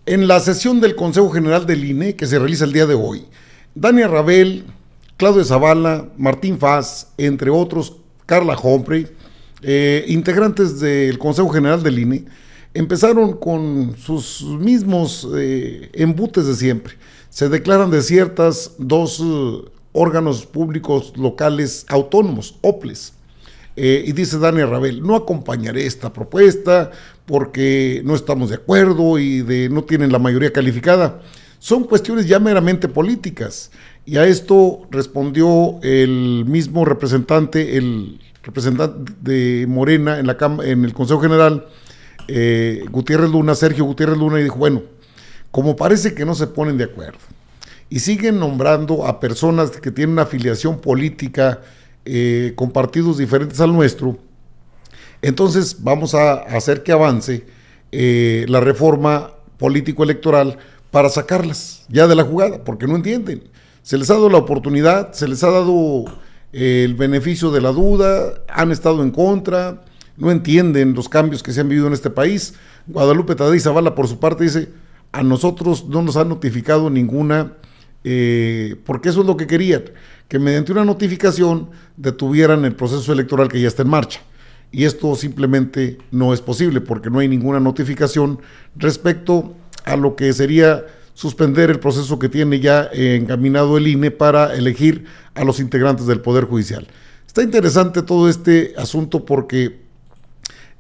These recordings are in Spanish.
En la sesión del Consejo General del INE, que se realiza el día de hoy, Dania Rabel, Claudia Zavala, Martín Faz, entre otros, Carla Humphrey, integrantes del Consejo General del INE, empezaron con sus mismos embutes de siempre. Se declaran desiertas dos órganos públicos locales autónomos, OPLES. Y dice Dania Rabel, no acompañaré esta propuesta porque no estamos de acuerdo y no tienen la mayoría calificada. Son cuestiones ya meramente políticas. Y a esto respondió el mismo representante, el representante de Morena en el Consejo General, Gutiérrez Luna, Sergio Gutiérrez Luna, y dijo, bueno, como parece que no se ponen de acuerdo y siguen nombrando a personas que tienen una afiliación política con partidos diferentes al nuestro, entonces vamos a hacer que avance la reforma político-electoral para sacarlas ya de la jugada, porque no entienden. Se les ha dado la oportunidad, se les ha dado el beneficio de la duda, han estado en contra, no entienden los cambios que se han vivido en este país. Guadalupe Tadei Zavala, por su parte, dice, a nosotros no nos han notificado ninguna, porque eso es lo que querían, que mediante una notificación detuvieran el proceso electoral que ya está en marcha. Y esto simplemente no es posible, porque no hay ninguna notificación respecto a lo que sería suspender el proceso que tiene ya encaminado el INE para elegir a los integrantes del Poder Judicial. Está interesante todo este asunto porque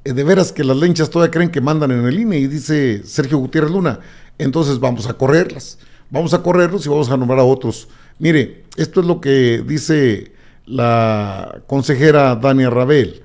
de veras que las lenchas todavía creen que mandan en el INE, y dice Sergio Gutiérrez Luna, entonces vamos a correrlos y vamos a nombrar a otros. Mire, esto es lo que dice la consejera Dania Rabel.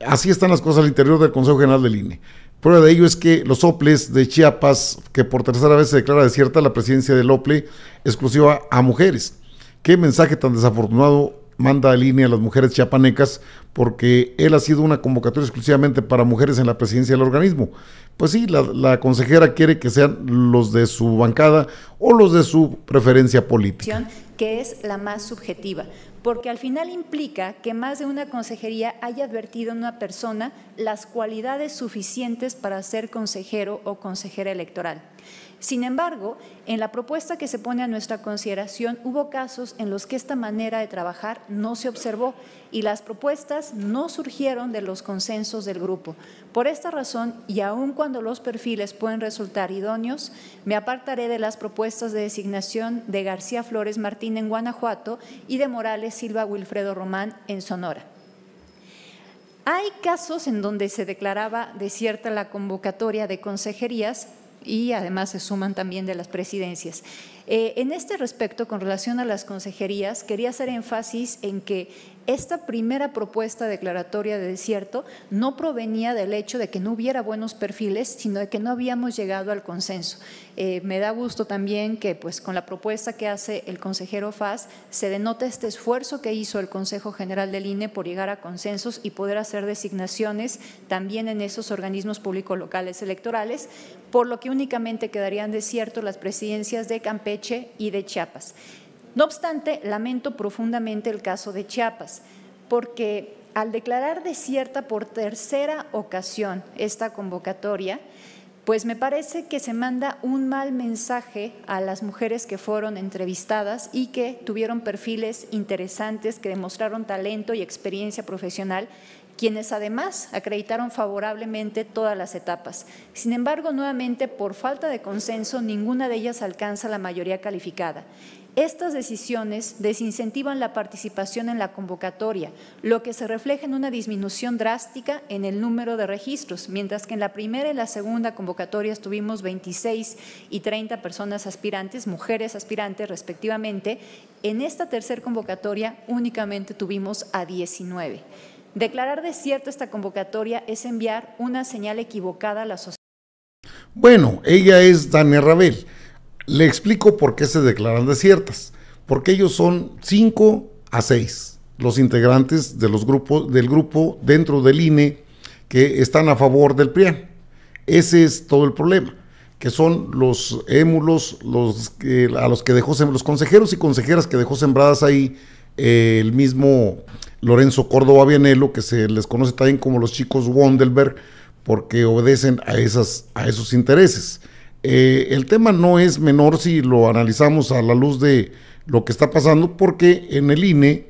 Así están las cosas al interior del Consejo General del INE. Prueba de ello es que los OPLES de Chiapas, que por tercera vez se declara desierta la presidencia del OPLE exclusiva a mujeres. Qué mensaje tan desafortunado manda el INE a las mujeres chiapanecas, porque él ha sido una convocatoria exclusivamente para mujeres en la presidencia del organismo. Pues sí, la consejera quiere que sean los de su bancada o los de su preferencia política. Que es la más subjetiva, porque al final implica que más de una consejería haya advertido en una persona las cualidades suficientes para ser consejero o consejera electoral. Sin embargo, en la propuesta que se pone a nuestra consideración hubo casos en los que esta manera de trabajar no se observó y las propuestas no surgieron de los consensos del grupo. Por esta razón, y aun cuando los perfiles pueden resultar idóneos, me apartaré de las propuestas de designación de García Flores Martín en Guanajuato y de Morales Silva Wilfredo Román en Sonora. Hay casos en donde se declaraba desierta la convocatoria de consejerías y además se suman también de las presidencias. En este respecto, con relación a las consejerías, quería hacer énfasis en que esta primera propuesta declaratoria de desierto no provenía del hecho de que no hubiera buenos perfiles, sino de que no habíamos llegado al consenso. Me da gusto también que pues, con la propuesta que hace el consejero Faz se denota este esfuerzo que hizo el Consejo General del INE por llegar a consensos y poder hacer designaciones también en esos organismos públicos locales electorales, por lo que únicamente quedarían desiertos las presidencias de Campeche y de Chiapas. No obstante, lamento profundamente el caso de Chiapas, porque al declarar desierta por tercera ocasión esta convocatoria, pues me parece que se manda un mal mensaje a las mujeres que fueron entrevistadas y que tuvieron perfiles interesantes, que demostraron talento y experiencia profesional, quienes además acreditaron favorablemente todas las etapas. Sin embargo, nuevamente, por falta de consenso, ninguna de ellas alcanza la mayoría calificada. Estas decisiones desincentivan la participación en la convocatoria, lo que se refleja en una disminución drástica en el número de registros, mientras que en la primera y la segunda convocatoria tuvimos 26 y 30 personas aspirantes, mujeres aspirantes respectivamente. En esta tercera convocatoria únicamente tuvimos a 19. Declarar desierta esta convocatoria es enviar una señal equivocada a la sociedad. Bueno, ella es Dania Rabel. Le explico por qué se declaran desiertas. Porque ellos son 5 a 6 los integrantes de los grupos, del grupo dentro del INE que están a favor del PRIAN. Ese es todo el problema, que son los émulos, a los que dejó, los consejeros y consejeras que dejó sembradas ahí el mismo Lorenzo Córdoba Vianello, que se les conoce también como los chicos Wondelberg, porque obedecen a esos intereses. El tema no es menor si lo analizamos a la luz de lo que está pasando, porque en el INE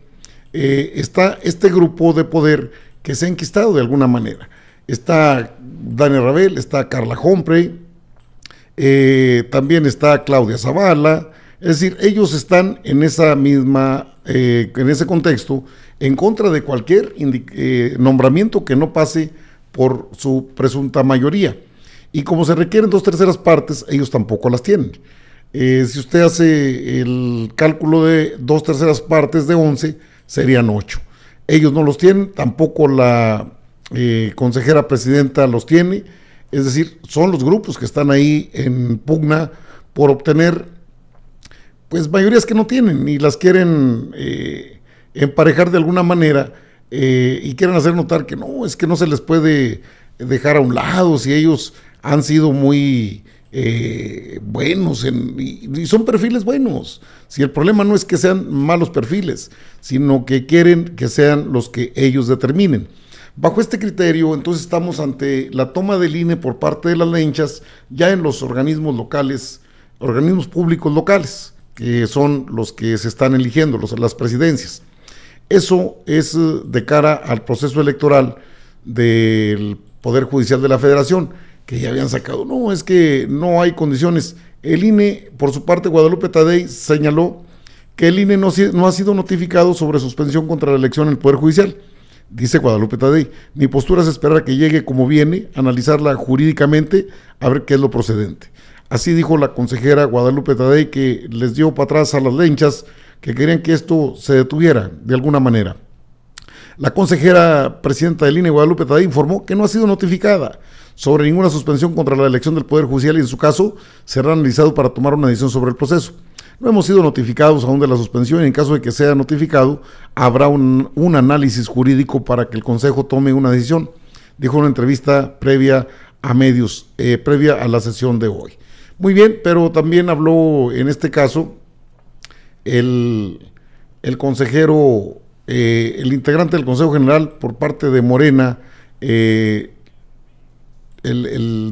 está este grupo de poder que se ha enquistado de alguna manera. Está Daniel Rabel, está Carla Humphrey, también está Claudia Zavala. Es decir, ellos están en esa misma, en ese contexto, en contra de cualquier nombramiento que no pase por su presunta mayoría. Y como se requieren 2/3 partes, ellos tampoco las tienen. Si usted hace el cálculo de 2/3 partes de 11, serían 8. Ellos no los tienen, tampoco la consejera presidenta los tiene. Es decir, son los grupos que están ahí en pugna por obtener pues mayorías que no tienen y las quieren emparejar de alguna manera, y quieren hacer notar que no, es que no se les puede dejar a un lado si ellos han sido muy buenos y son perfiles buenos. Si el problema no es que sean malos perfiles, sino que quieren que sean los que ellos determinen. Bajo este criterio, entonces estamos ante la toma del INE por parte de las lenchas ya en los organismos locales, organismos públicos locales, que son los que se están eligiendo, las presidencias. Eso es de cara al proceso electoral del Poder Judicial de la Federación, que ya habían sacado, no, es que no hay condiciones. El INE, por su parte, Guadalupe Tadei señaló que el INE no ha sido notificado sobre suspensión contra la elección en el Poder Judicial. Dice Guadalupe Tadei, mi postura es esperar a que llegue como viene, analizarla jurídicamente, a ver qué es lo procedente. Así dijo la consejera Guadalupe Tadei, que les dio para atrás a las lenchas que querían que esto se detuviera de alguna manera. La consejera presidenta del INE, Guadalupe Tadei, informó que no ha sido notificada sobre ninguna suspensión contra la elección del Poder Judicial y en su caso será analizado para tomar una decisión sobre el proceso. No hemos sido notificados aún de la suspensión y en caso de que sea notificado habrá un análisis jurídico para que el Consejo tome una decisión, dijo en una entrevista previa a medios, previa a la sesión de hoy. Muy bien, pero también habló en este caso el consejero, el integrante del Consejo General por parte de Morena, el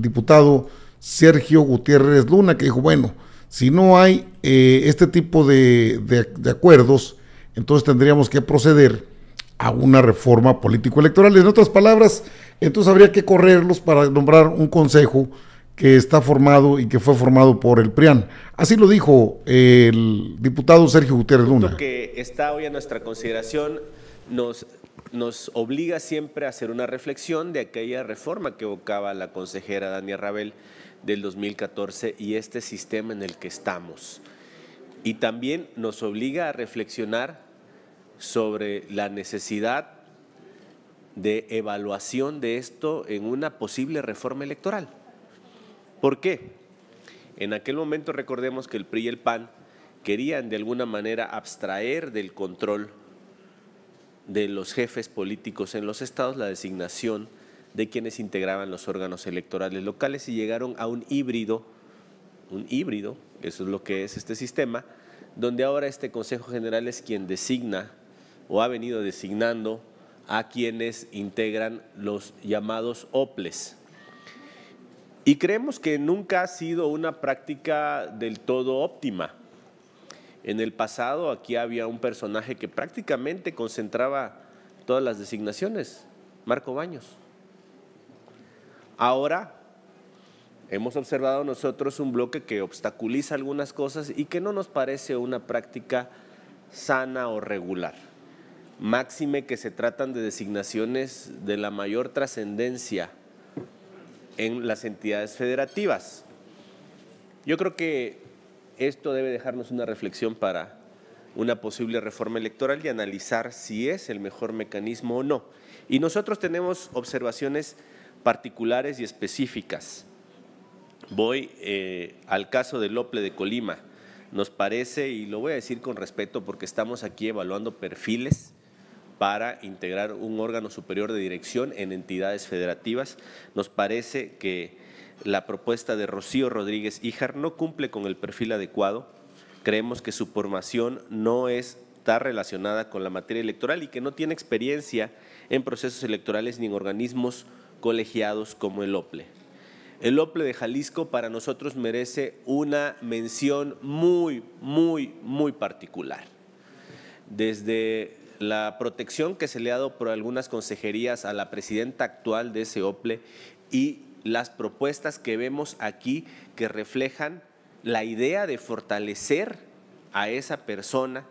diputado Sergio Gutiérrez Luna, que dijo, bueno, si no hay este tipo de acuerdos, entonces tendríamos que proceder a una reforma político-electoral. En otras palabras, entonces habría que correrlos para nombrar un consejo que está formado y que fue formado por el PRIAN. Así lo dijo el diputado Sergio Gutiérrez Luna. Lo que está hoy a nuestra consideración nos obliga siempre a hacer una reflexión de aquella reforma que evocaba la consejera Dania Rabel del 2014 y este sistema en el que estamos. Y también nos obliga a reflexionar sobre la necesidad de evaluación de esto en una posible reforma electoral. ¿Por qué? En aquel momento recordemos que el PRI y el PAN querían de alguna manera abstraer del control de los jefes políticos en los estados la designación de quienes integraban los órganos electorales locales y llegaron a un híbrido, eso es lo que es este sistema, donde ahora este Consejo General es quien designa o ha venido designando a quienes integran los llamados OPLES. Y creemos que nunca ha sido una práctica del todo óptima. En el pasado aquí había un personaje que prácticamente concentraba todas las designaciones, Marco Baños. Ahora hemos observado nosotros un bloque que obstaculiza algunas cosas y que no nos parece una práctica sana o regular. Máxime que se tratan de designaciones de la mayor trascendencia en las entidades federativas. Yo creo que esto debe dejarnos una reflexión para una posible reforma electoral y analizar si es el mejor mecanismo o no. Y nosotros tenemos observaciones particulares y específicas. Voy al caso del OPLE de Colima. Nos parece, y lo voy a decir con respeto porque estamos aquí evaluando perfiles para integrar un órgano superior de dirección en entidades federativas. Nos parece que la propuesta de Rocío Rodríguez Híjar no cumple con el perfil adecuado. Creemos que su formación no está relacionada con la materia electoral y que no tiene experiencia en procesos electorales ni en organismos colegiados como el OPLE. El OPLE de Jalisco para nosotros merece una mención muy, muy, muy particular. Desde la protección que se le ha dado por algunas consejerías a la presidenta actual de ese OPLE y las propuestas que vemos aquí que reflejan la idea de fortalecer a esa persona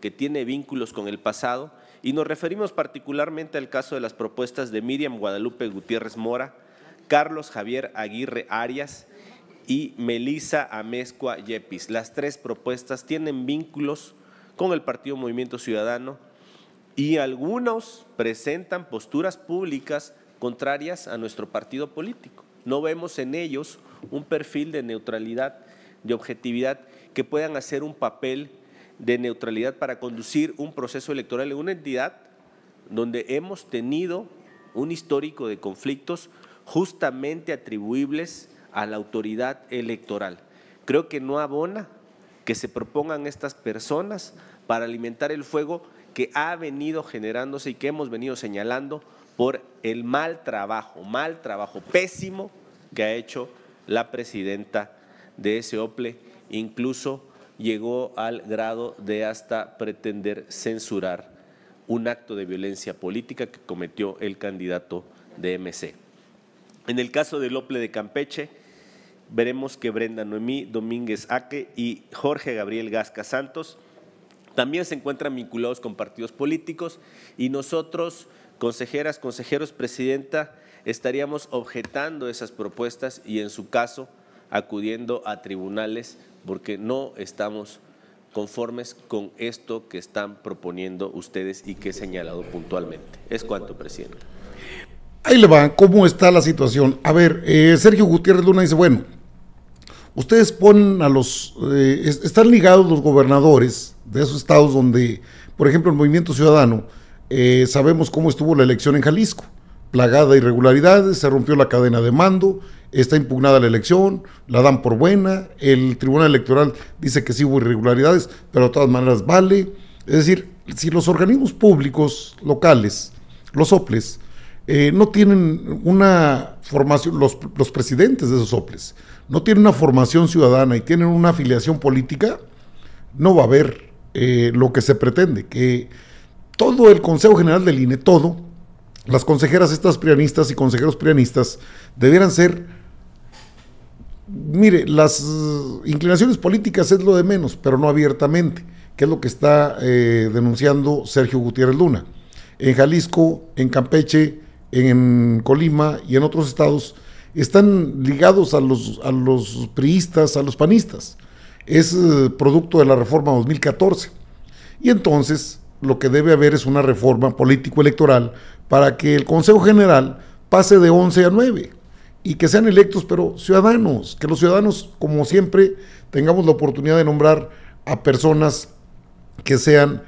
que tiene vínculos con el pasado, y nos referimos particularmente al caso de las propuestas de Miriam Guadalupe Gutiérrez Mora, Carlos Javier Aguirre Arias y Melissa Amezcua Yepis. Las tres propuestas tienen vínculos con el Partido Movimiento Ciudadano y algunos presentan posturas públicas contrarias a nuestro partido político. No vemos en ellos un perfil de neutralidad, de objetividad, que puedan hacer un papel de neutralidad para conducir un proceso electoral en una entidad donde hemos tenido un histórico de conflictos justamente atribuibles a la autoridad electoral. Creo que no abona que se propongan estas personas para alimentar el fuego que ha venido generándose y que hemos venido señalando por el mal trabajo pésimo que ha hecho la presidenta de ese OPLE, incluso llegó al grado de hasta pretender censurar un acto de violencia política que cometió el candidato de MC. En el caso del OPLE de Campeche, veremos que Brenda Noemí Domínguez Aque y Jorge Gabriel Gasca Santos también se encuentran vinculados con partidos políticos y nosotros, consejeras, consejeros, presidenta, estaríamos objetando esas propuestas y en su caso acudiendo a tribunales porque no estamos conformes con esto que están proponiendo ustedes y que he señalado puntualmente. Es cuanto, presidente. Ahí le va, ¿cómo está la situación? A ver, Sergio Gutiérrez Luna dice, bueno, ustedes ponen a los, están ligados los gobernadores de esos estados donde, por ejemplo, el Movimiento Ciudadano, sabemos cómo estuvo la elección en Jalisco, plagada de irregularidades, se rompió la cadena de mando, está impugnada la elección, la dan por buena, el Tribunal Electoral dice que sí hubo irregularidades, pero de todas maneras vale. Es decir, si los organismos públicos locales, los OPLES, no tienen una formación, los presidentes de esos OPLES, no tienen una formación ciudadana y tienen una afiliación política, no va a haber lo que se pretende, que todo el Consejo General del INE, todo, las consejeras estas prianistas y consejeros prianistas debieran ser, mire, las inclinaciones políticas es lo de menos, pero no abiertamente, que es lo que está denunciando Sergio Gutiérrez Luna. En Jalisco, en Campeche, en Colima y en otros estados están ligados a los priistas, a los panistas. Es producto de la reforma 2014. Y entonces lo que debe haber es una reforma político-electoral para que el Consejo General pase de 11 a 9 y que sean electos, pero ciudadanos, que los ciudadanos, como siempre, tengamos la oportunidad de nombrar a personas que sean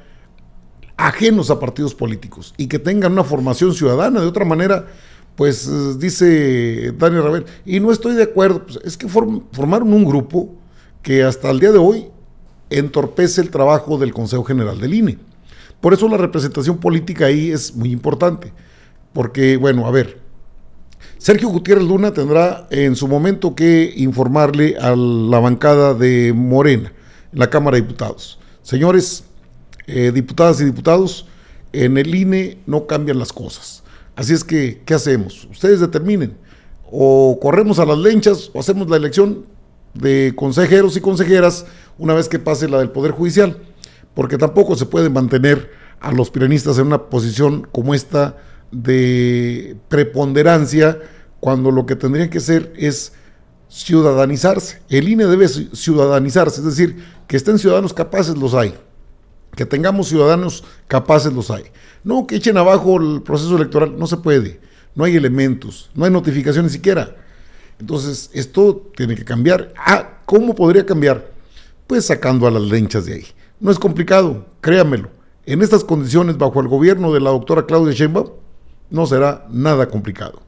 ajenos a partidos políticos y que tengan una formación ciudadana. De otra manera, pues dice Daniel Rabel, y no estoy de acuerdo, pues es que formaron un grupo que hasta el día de hoy entorpece el trabajo del Consejo General del INE. Por eso la representación política ahí es muy importante, porque, bueno, a ver, Sergio Gutiérrez Luna tendrá en su momento que informarle a la bancada de Morena, en la Cámara de Diputados. Señores, diputadas y diputados, en el INE no cambian las cosas. Así es que, ¿qué hacemos? Ustedes determinen, o corremos a las lenchas o hacemos la elección de consejeros y consejeras una vez que pase la del Poder Judicial, porque tampoco se puede mantener a los pianistas en una posición como esta de preponderancia, cuando lo que tendrían que hacer es ciudadanizarse. El INE debe ciudadanizarse, es decir, que estén ciudadanos capaces, los hay. Que tengamos ciudadanos capaces, los hay. No que echen abajo el proceso electoral, no se puede, no hay elementos, no hay notificación ni siquiera. Entonces, esto tiene que cambiar. ¿Cómo podría cambiar? Pues sacando a las lenchas de ahí. No es complicado, créanmelo. En estas condiciones, bajo el gobierno de la doctora Claudia Sheinbaum, no será nada complicado.